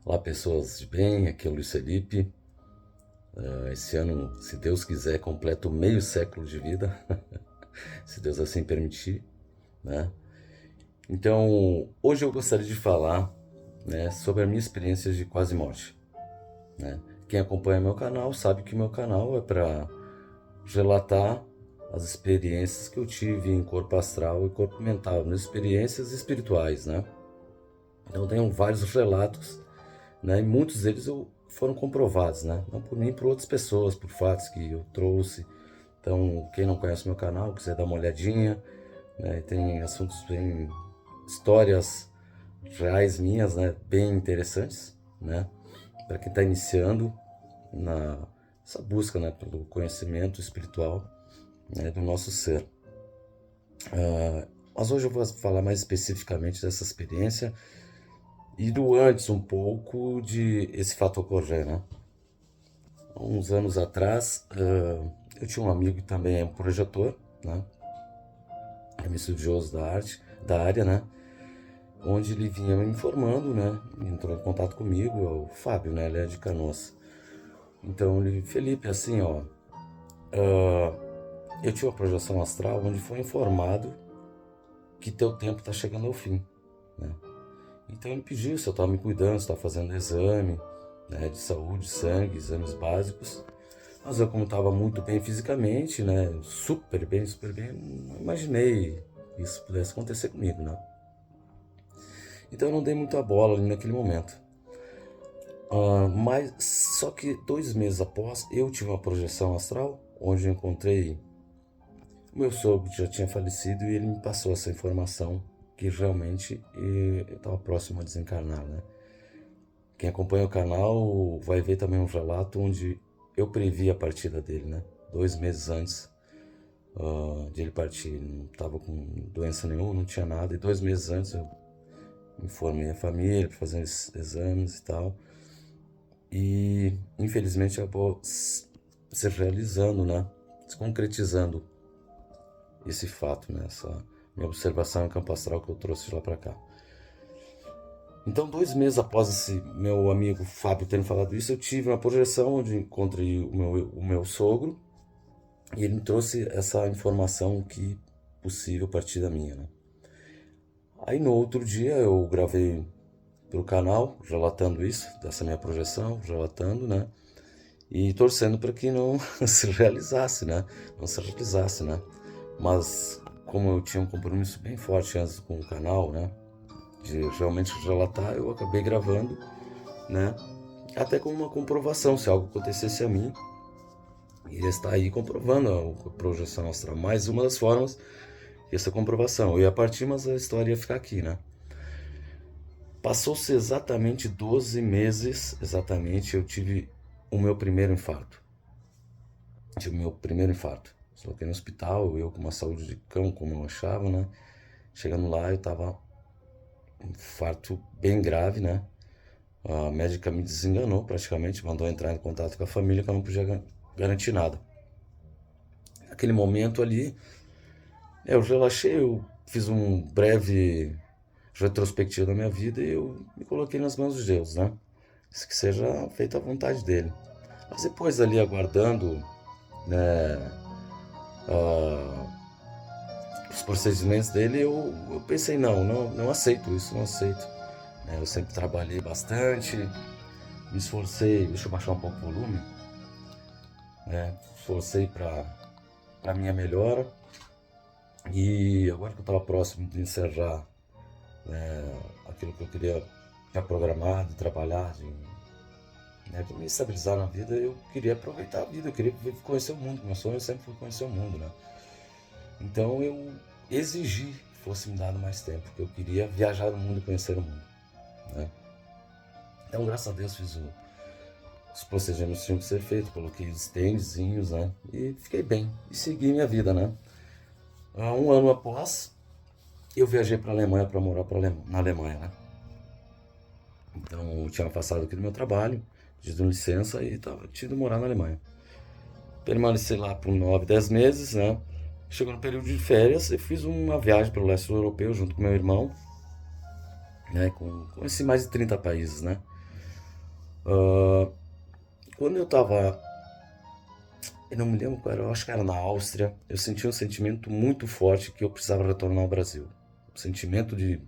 Olá, pessoas de bem, aqui é o Luiz Felipe. Esse ano, se Deus quiser, completo meio século de vida, se Deus assim permitir, né? Então, hoje eu gostaria de falar, né, sobre a minha experiência de quase morte, né? Quem acompanha meu canal sabe que meu canal é para relatar as experiências que eu tive em corpo astral e corpo mental, nas experiências espirituais, né? Então, tenho vários relatos, né? E muitos deles foram comprovados, né? Não por mim, por outras pessoas, por fatos que eu trouxe. Então, quem não conhece meu canal, quiser dar uma olhadinha, né? Tem assuntos bem, histórias reais minhas, né? Bem interessantes, né? Para quem está iniciando na essa busca, né? Pelo conhecimento espiritual, né? Do nosso ser. Mas hoje eu vou falar mais especificamente dessa experiência e do antes um pouco de esse fato ocorrer, né? Há uns anos atrás, eu tinha um amigo que também é um projetor, né? É um estudioso da arte, da área, né? Onde ele vinha me informando, né? Entrou em contato comigo, é o Fábio, né? Ele é de Canoas. Então ele, Felipe, assim, ó, eu tinha uma projeção astral onde foi informado que teu tempo está chegando ao fim, né? Então ele pediu se eu estava me cuidando, se estava fazendo exame, né, de saúde, sangue, exames básicos. Mas eu, como estava muito bem fisicamente, né, super bem, não imaginei que isso pudesse acontecer comigo, né? Então eu não dei muita bola ali naquele momento. Mas só que 2 meses após, eu tive uma projeção astral, onde eu encontrei o meu sogro que já tinha falecido e ele me passou essa informação que realmente eu estava próximo a desencarnar, né? Quem acompanha o canal vai ver também um relato onde eu previ a partida dele, né? 2 meses antes de ele partir. Não estava com doença nenhuma, não tinha nada. E 2 meses antes eu informei a família, fazendo exames e tal. E infelizmente acabou se realizando, né? Se concretizando esse fato, né? Essa minha observação em campo astral que eu trouxe de lá para cá. Então, 2 meses após esse meu amigo Fábio ter me falado isso, eu tive uma projeção onde encontrei o meu sogro e ele me trouxe essa informação que possível a partir da minha, né? Aí no outro dia eu gravei pro canal relatando isso, dessa minha projeção, relatando, né? E torcendo para que não se realizasse, né? Não se realizasse, né? Mas como eu tinha um compromisso bem forte antes com o canal, né? De realmente relatar, eu acabei gravando, né? Até como uma comprovação, se algo acontecesse a mim, iria estar aí comprovando a projeção astral. Mais uma das formas, essa comprovação. Eu ia partir, mas a história ia ficar aqui, né? Passou-se exatamente 12 meses, exatamente, eu tive o meu primeiro infarto. Tive o meu primeiro infarto. Coloquei no hospital, eu com uma saúde de cão, como eu achava, né? Chegando lá, eu tava um infarto bem grave, né? A médica me desenganou praticamente, mandou entrar em contato com a família que eu não podia garantir nada. Naquele momento ali, eu relaxei, eu fiz um breve retrospectivo da minha vida e eu me coloquei nas mãos de Deus, né? Isso que seja feita a vontade dele. Mas depois ali aguardando, né, os procedimentos dele, eu pensei, não aceito isso, não aceito. Eu sempre trabalhei bastante, me esforcei, deixa eu baixar um pouco o volume, né? Esforcei para minha melhora e agora que eu estava próximo de encerrar aquilo que eu queria já programar, de trabalhar, de me estabilizar na vida, eu queria aproveitar a vida, eu queria conhecer o mundo. Meu sonho sempre foi conhecer o mundo, né? Então eu exigi que fosse me dado mais tempo, porque eu queria viajar no mundo e conhecer o mundo, né? Então, graças a Deus, fiz os procedimentos que tinham que ser feitos, coloquei os tendezinhos, né? E fiquei bem, e segui minha vida, né? Um ano após, eu viajei para a Alemanha para morar na Alemanha, né? Então, eu tinha afastado aqui do meu trabalho, pedido licença e estava tido morar na Alemanha. Permaneci lá por 9, 10 meses, né? Chegou no período de férias e fiz uma viagem para o leste europeu junto com meu irmão, né? Conheci mais de 30 países, né? Ah, quando eu tava, eu não me lembro qual era, eu acho que era na Áustria, eu senti um sentimento muito forte que eu precisava retornar ao Brasil. Um sentimento de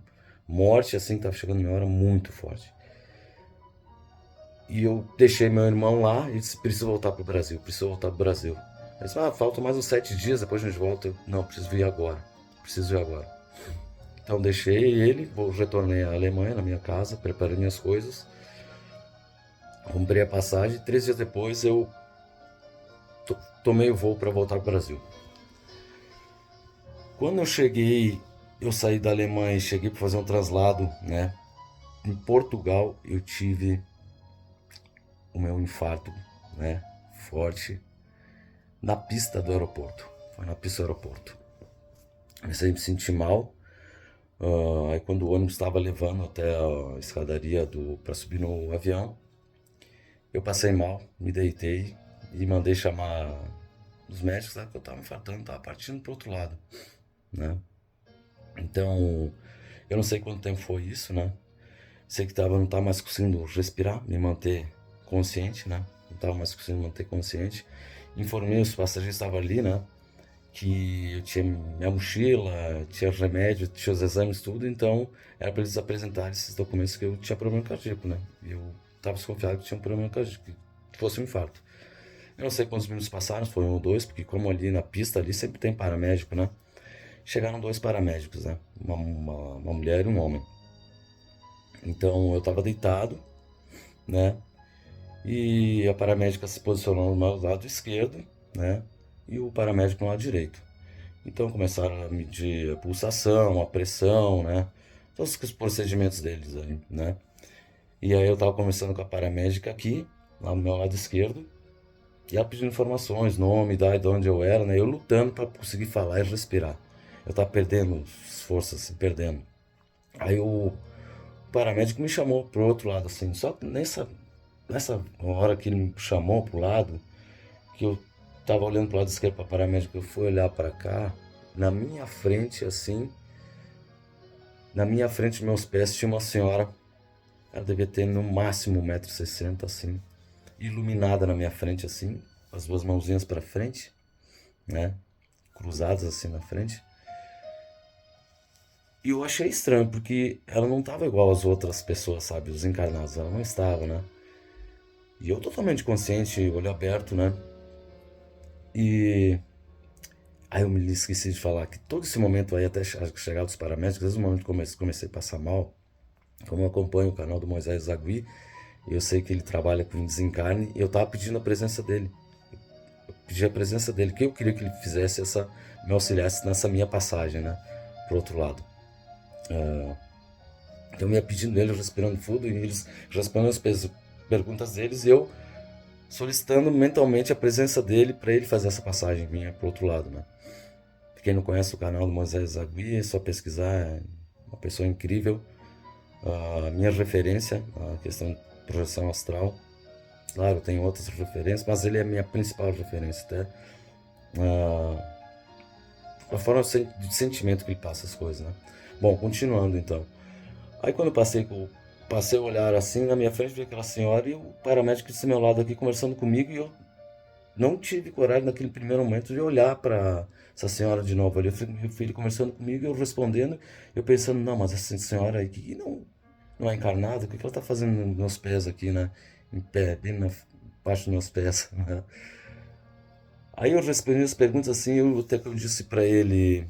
morte, assim, que tava chegando minha hora, muito forte. E eu deixei meu irmão lá e disse, preciso voltar pro Brasil, preciso voltar pro Brasil. Ele disse, faltam mais uns 7 dias, depois a gente volta. Eu, não, preciso vir agora, preciso ir agora. Então deixei ele, retornei à Alemanha, na minha casa, preparei minhas coisas, comprei a passagem, 3 dias depois eu tomei o voo para voltar para o Brasil. Quando eu cheguei, eu saí da Alemanha e cheguei para fazer um traslado, né? Em Portugal eu tive o meu infarto, né? Forte na pista do aeroporto. Foi na pista do aeroporto. Comecei a me sentir mal. Aí quando o ônibus estava levando até a escadaria para subir no avião, eu passei mal, me deitei e mandei chamar os médicos, que eu estava infartando, estava partindo para o outro lado, né? Então, eu não sei quanto tempo foi isso, né? Sei que não estava mais conseguindo respirar, me manter consciente, né? Não estava mais conseguindo manter consciente. Informei os passageiros que estavam ali, né? Que eu tinha minha mochila, tinha remédio, tinha os exames, tudo. Então, era para eles apresentarem esses documentos que eu tinha problema cardíaco, né? E eu estava desconfiado que tinha um problema cardíaco, que fosse um infarto. Eu não sei quantos minutos passaram, foi um ou dois, porque como ali na pista ali sempre tem paramédico, né? Chegaram dois paramédicos, né? Uma mulher e um homem. Então eu estava deitado, né? E a paramédica se posicionou no meu lado esquerdo, né? E o paramédico no lado direito. Então começaram a medir a pulsação, a pressão, né? Todos os procedimentos deles aí, né? E aí eu tava conversando com a paramédica aqui, lá no meu lado esquerdo, e ela pedindo informações, nome, idade, de onde eu era, né? Eu lutando para conseguir falar e respirar. Eu tava perdendo as forças, assim, perdendo. Aí o paramédico me chamou pro outro lado, assim. Só que nessa hora que ele me chamou pro lado, que eu tava olhando pro lado esquerdo para paramédico, eu fui olhar para cá, na minha frente, assim, na minha frente, meus pés, tinha uma senhora, ela devia ter no máximo 1,60 m, assim, iluminada na minha frente, assim, as duas mãozinhas para frente, né, cruzadas assim na frente. E eu achei estranho, porque ela não tava igual às outras pessoas, sabe, os encarnados, ela não estava, né. E eu totalmente consciente, olho aberto, né. E aí eu me esqueci de falar que todo esse momento aí, até chegar dos paramédicos, desde o momento que comecei a passar mal, como eu acompanho o canal do Moisés Zagui, eu sei que ele trabalha com desencarne, e eu tava pedindo a presença dele. Eu pedi a presença dele, que eu queria que ele fizesse me auxiliasse nessa minha passagem, né, pro outro lado. Então eu ia pedindo ele, respirando fundo, e eles respondendo as perguntas deles, e eu solicitando mentalmente a presença dele para ele fazer essa passagem minha pro outro lado, né. Quem não conhece o canal do Moisés Zagui, é só pesquisar, é uma pessoa incrível. A minha referência, a questão de projeção astral. Claro, tem outras referências, mas ele é a minha principal referência, até. A forma de sentimento que ele passa as coisas, né? Bom, continuando então. Aí quando eu passei o olhar assim, na minha frente veio aquela senhora e o paramédico desse meu lado aqui conversando comigo e eu não tive coragem naquele primeiro momento de olhar para essa senhora de novo ali. Meu filho conversando comigo, eu respondendo, eu pensando, não, mas essa senhora aí que não é encarnada, o que ela tá fazendo nos meus pés aqui, né? Em pé, bem na parte dos meus pés, né? Aí eu respondi as perguntas assim, até que eu disse para ele,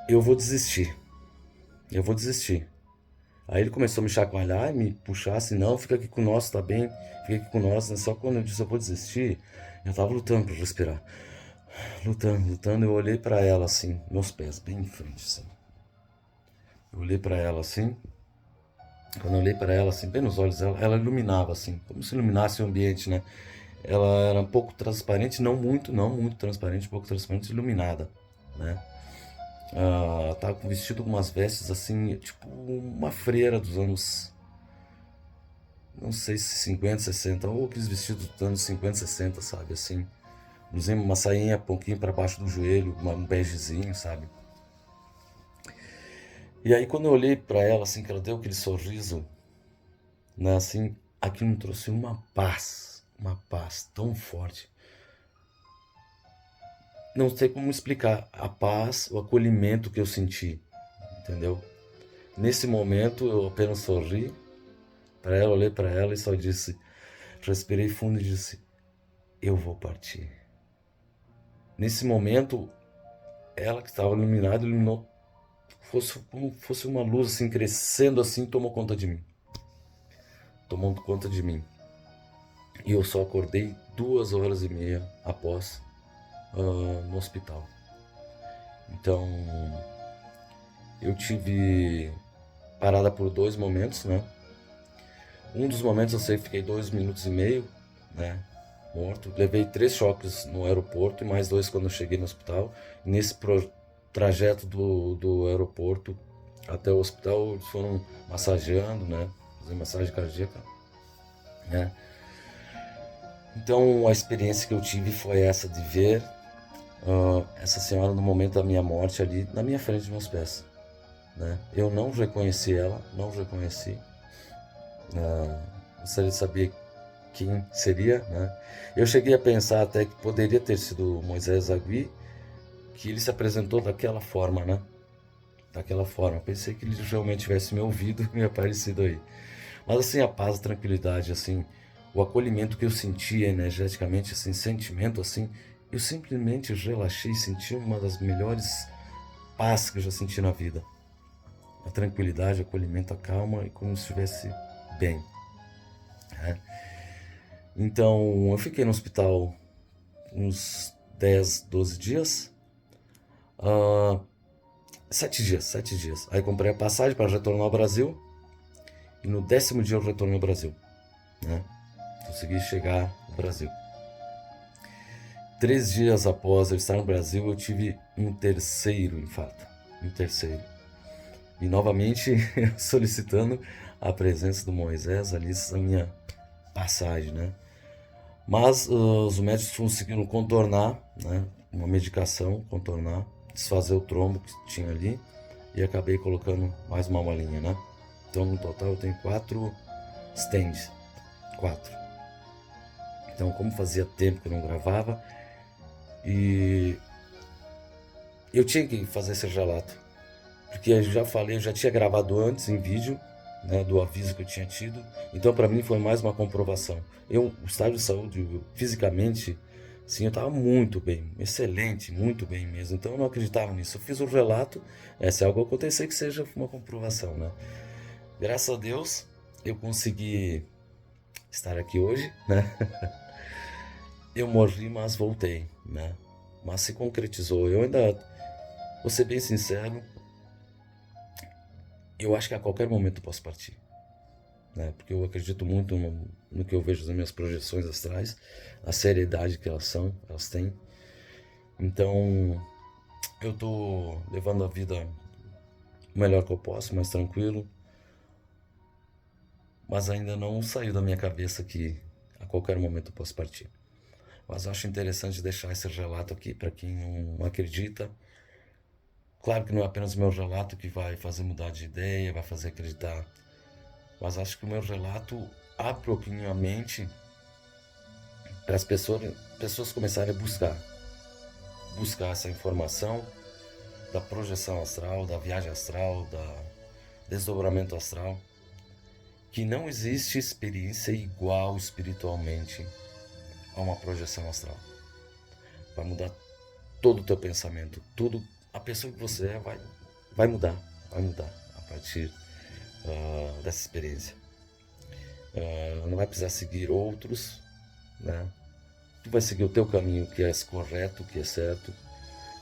eu vou desistir, eu vou desistir. Aí ele começou a me chacoalhar e me puxar assim, não, fica aqui com nós, tá bem? Fica aqui com nós, né? Só que quando eu disse eu vou desistir, eu tava lutando para respirar. Lutando, lutando, eu olhei para ela assim, meus pés bem em frente assim. Eu olhei para ela assim, quando eu olhei para ela assim, bem nos olhos dela, ela iluminava assim, como se iluminasse o ambiente, né? Ela era um pouco transparente, não muito transparente, um pouco transparente, iluminada, né? Tava com vestido com umas vestes assim, tipo uma freira dos anos, não sei se 50, 60, ou aqueles vestidos dos anos 50, 60, sabe, assim. Uma sainha um pouquinho para baixo do joelho, um begezinho, sabe. E aí quando eu olhei para ela, assim, que ela deu aquele sorriso, né? Assim, aquilo me trouxe uma paz tão forte. Não sei como explicar a paz, o acolhimento que eu senti, entendeu? Nesse momento eu apenas sorri para ela, olhei para ela e só disse, respirei fundo e disse, eu vou partir. Nesse momento, ela que estava iluminada, iluminou, fosse como fosse uma luz assim, crescendo assim, tomou conta de mim. Tomando conta de mim. E eu só acordei 2 horas e meia após no hospital. Então, eu tive parada por 2 momentos, né? Um dos momentos eu sei que fiquei 2 minutos e meio, né? Morto. Levei 3 choques no aeroporto e mais 2 quando eu cheguei no hospital. E nesse trajeto do aeroporto até o hospital, eles foram massageando, né? Fazendo massagem cardíaca, né? Então a experiência que eu tive foi essa de ver essa senhora no momento da minha morte ali na minha frente, dos meus pés, né? Eu não reconheci ela, não reconheci. Gostaria de saber quem seria, né? Eu cheguei a pensar até que poderia ter sido Moisés Zagui, que ele se apresentou daquela forma, né? Daquela forma. Pensei que ele realmente tivesse me ouvido e me aparecido aí. Mas assim, a paz, a tranquilidade, assim, o acolhimento que eu senti energeticamente, assim, sentimento, assim, eu simplesmente relaxei e senti uma das melhores paz que eu já senti na vida. A tranquilidade, o acolhimento, a calma e como se estivesse bem, né? Então, eu fiquei no hospital uns 10, 12 dias. 7 dias, 7 dias. Aí comprei a passagem para retornar ao Brasil. E no 10º dia eu retornei ao Brasil, né? Consegui chegar no Brasil. 3 dias após eu estar no Brasil, eu tive um terceiro infarto. Um terceiro. E novamente solicitando a presença do Moisés ali na minha passagem, né? Mas os médicos conseguiram contornar, né? Uma medicação, contornar, desfazer o trombo que tinha ali e acabei colocando mais uma molinha, né? Então no total eu tenho 4 stents, 4. Então como fazia tempo que eu não gravava e eu tinha que fazer esse relato, porque eu já falei, eu já tinha gravado antes em vídeo, né, do aviso que eu tinha tido. Então para mim foi mais uma comprovação. O estado de saúde fisicamente, sim, eu estava muito bem, excelente, muito bem mesmo. Então eu não acreditava nisso. Eu fiz o relato, se algo acontecer que seja uma comprovação, né? Graças a Deus eu consegui estar aqui hoje, né? Eu morri, mas voltei, né? Mas se concretizou. Eu ainda, vou ser bem sincero, eu acho que a qualquer momento eu posso partir, né? Porque eu acredito muito no que eu vejo nas minhas projeções astrais, a seriedade que elas têm. Então, eu tô levando a vida o melhor que eu posso, mais tranquilo, mas ainda não saiu da minha cabeça que a qualquer momento eu posso partir. Mas eu acho interessante deixar esse relato aqui para quem não acredita. Claro que não é apenas o meu relato que vai fazer mudar de ideia, vai fazer acreditar, mas acho que o meu relato abre um pouquinho a mente para as pessoas começarem a buscar essa informação da projeção astral, da viagem astral, da desdobramento astral, que não existe experiência igual espiritualmente a uma projeção astral. Vai mudar todo o teu pensamento, tudo, a pessoa que você é vai mudar a partir dessa experiência. Não vai precisar seguir outros, né? Tu vai seguir o teu caminho, que é correto, que é certo,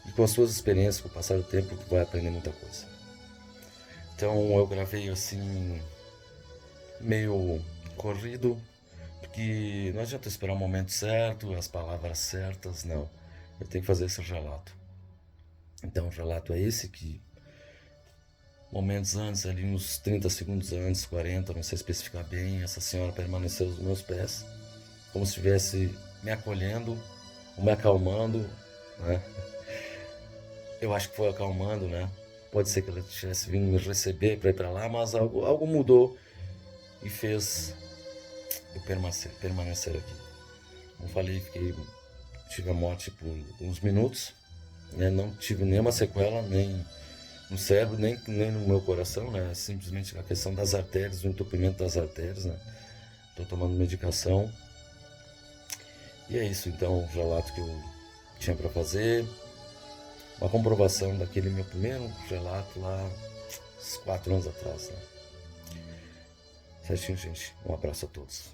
e com as suas experiências, com o passar do tempo, tu vai aprender muita coisa. Então eu gravei assim, meio corrido, porque não adianta esperar o momento certo, as palavras certas, não. Eu tenho que fazer esse relato. Então o relato é esse, que momentos antes, ali uns 30 segundos antes, 40, não sei especificar bem, essa senhora permaneceu aos meus pés, como se estivesse me acolhendo, ou me acalmando, né? Eu acho que foi acalmando, né? Pode ser que ela tivesse vindo me receber para ir para lá, mas algo mudou e fez eu permanecer aqui. Como falei, tive a morte por uns minutos, né? Não tive nenhuma sequela, nem no cérebro, nem no meu coração, né? Simplesmente a questão das artérias, do entupimento das artérias, né? Tô tomando medicação. E é isso, então, o relato que eu tinha para fazer. Uma comprovação daquele meu primeiro relato lá, uns 4 anos atrás, né? Certinho, gente. Um abraço a todos.